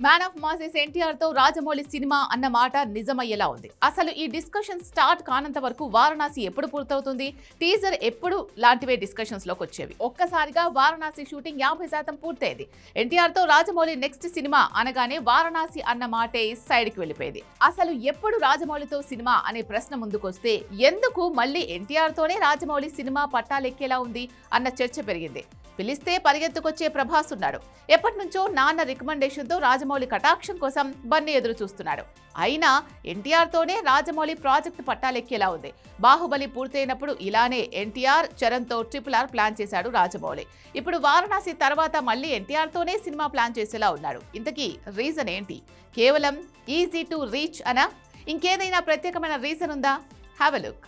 Man of masses NTR తో Rajamouli cinema అన్న మాట నిజమయ్యేలా ఉంది. అసలు ఈ డిస్కషన్ స్టార్ట్ కానంత వరకు వారణాసి ఎప్పుడు పూర్తవుతుంది, టీజర్ ఎప్పుడు లాంటివే డిస్కషన్స్ లోకి వచ్చేవి. ఒక్కసారిగా వారణాసి షూటింగ్ 50% పూర్తయింది. ఎన్టీఆర్ తో రాజమౌళి నెక్స్ట్ సినిమా అనగానే వారణాసి అన్న మాటే సైడ్ కి వెళ్ళిపోయింది. అసలు ఎప్పుడు రాజమౌళితో సినిమా అనే ప్రశ్న ముందుకొస్తే ఎందుకు మళ్ళీ ఎన్టీఆర్ తోనే రాజమౌళి సినిమా పట్టాలెక్కేలా ఉంది అన్న చర్చ పెరిగింది. పిలిస్తే పరిగెత్తుకొచ్చే ప్రభాస్ ఉన్నాడు. ఎప్పటి నుంచో నాన్న రికమెండేషన్తో రాజమౌళి కటాక్షం కోసం బన్నీ ఎదురు చూస్తున్నాడు. అయినా ఎన్టీఆర్ తోనే రాజమౌళి ప్రాజెక్టు పట్టాలెక్కేలా ఉంది. బాహుబలి పూర్తయినప్పుడు ఇలానే ఎన్టీఆర్ చరణ్ తో RRR ప్లాన్ చేశాడు రాజమౌళి. ఇప్పుడు వారణాసి తర్వాత మళ్ళీ ఎన్టీఆర్ తోనే సినిమా ప్లాన్ చేసేలా ఉన్నాడు. ఇంతకీ రీజన్ ఏంటి? కేవలం ఈజీ టు రీచ్ అనా, ఇంకేదైనా ప్రత్యేకమైన రీజన్ ఉందా? Have a look.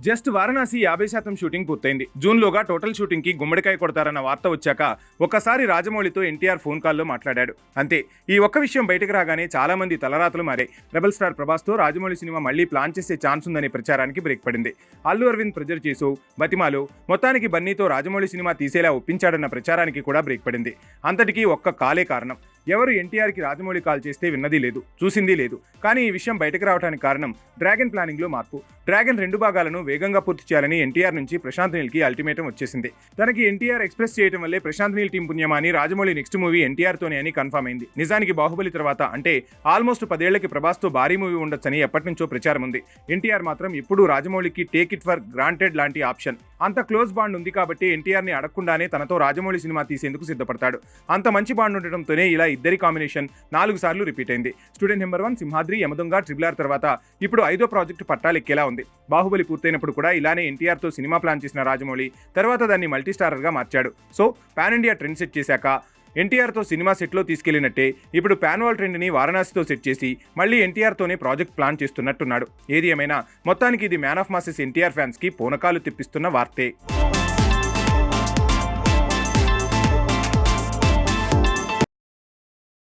Just Varanasi 50% shooting పూర్తయింది. జూన్లోగా టోటల్ షూటింగ్ కి గుమ్మడికాయ కొడతారన్న వార్త వచ్చాక ఒక్కసారి రాజమౌళితో ఎన్టీఆర్ ఫోన్ కాల్లో మాట్లాడాడు. అంతే. ఈ ఒక్క విషయం బయటకు రాగానే చాలా మంది తలరాతలు మారాయి. రెబల్ స్టార్ ప్రభాస్ తో రాజమౌళి సినిమా మళ్లీ ప్లాన్ చేసే ఛాన్స్ ఉందనే ప్రచారానికి బ్రేక్ పడింది. అల్లు అరవింద్ ప్రెజర్ చేసో బతిమాలో మొత్తానికి బన్నీతో రాజమౌళి సినిమా తీసేలా ఒప్పించాడన్న ప్రచారానికి కూడా బ్రేక్ పడింది. అంతటికీ ఒక్క కాలే కారణం. ఎవరు ఎన్టీఆర్కి రాజమౌళి కాల్ చేస్తే విన్నది లేదు, చూసింది లేదు. కానీ ఈ విషయం బయటకు రావడానికి కారణం డ్రాగన్ ప్లానింగ్లో మార్పు. డ్రాగన్ 2 భాగాలను వేగంగా పూర్తి చేయాలని ఎన్టీఆర్ నుంచి ప్రశాంత్ నీల్కి అల్టిమేటం వచ్చేసింది. తనకి ఎన్టీఆర్ ఎక్స్ప్రెస్ చేయడం వల్లే ప్రశాంత్ నీల్ టీం పుణ్యమా అని రాజమౌళి నెక్స్ట్ మూవీ ఎన్టీఆర్ తోనే అని కన్ఫర్మ్ అయింది. నిజానికి బాహుబలి తర్వాత అంటే ఆల్మోస్ట్ 10 ఏళ్లకి ప్రభాస్తో భారీ మూవీ ఉండొచ్చని ఎప్పటి నుంచో ప్రచారం ఉంది. ఎన్టీఆర్ మాత్రం ఇప్పుడు రాజమౌళికి టేక్ ఇట్ ఫర్ గ్రాంటెడ్ లాంటి ఆప్షన్. అంత క్లోజ్ బాండ్ ఉంది కాబట్టి ఎన్టీఆర్ని అడగకుండానే తనతో రాజమౌళి సినిమా తీసేందుకు సిద్ధపడతాడు. అంత మంచి బాండ్ ఉండటంతోనే ఇలా ఇద్దరి కాంబినేషన్ 4 సార్లు రిపీట్ అయింది. Student number 1, Simhadri, Yamadonga, RRR తర్వాత ఇప్పుడు 5వ ప్రాజెక్టు పట్టాలెక్కేలా ఉంది. బాహుబలి పూర్తయినప్పుడు కూడా ఇలానే ఎన్టీఆర్ తో సినిమా ప్లాన్ చేసిన రాజమౌళి తర్వాత దాన్ని మల్టీ స్టారర్ గా మార్చాడు. So pan India trend set చేశాక ఎన్టీఆర్ తో సినిమా సెట్లో తీసుకెళ్లినట్టే ఇప్పుడు పాన్ వరల్డ్ ట్రెండ్ ని వారణాసితో సెట్ చేసి మళ్ళీ ఎన్టీఆర్ తోనే ప్రాజెక్ట్ ప్లాన్ చేస్తున్నట్టున్నాడు. ఏది ఏమైనా మొత్తానికి ఇది man of masses NTR fans కి పూనకాలు తిప్పిస్తున్న వార్తే.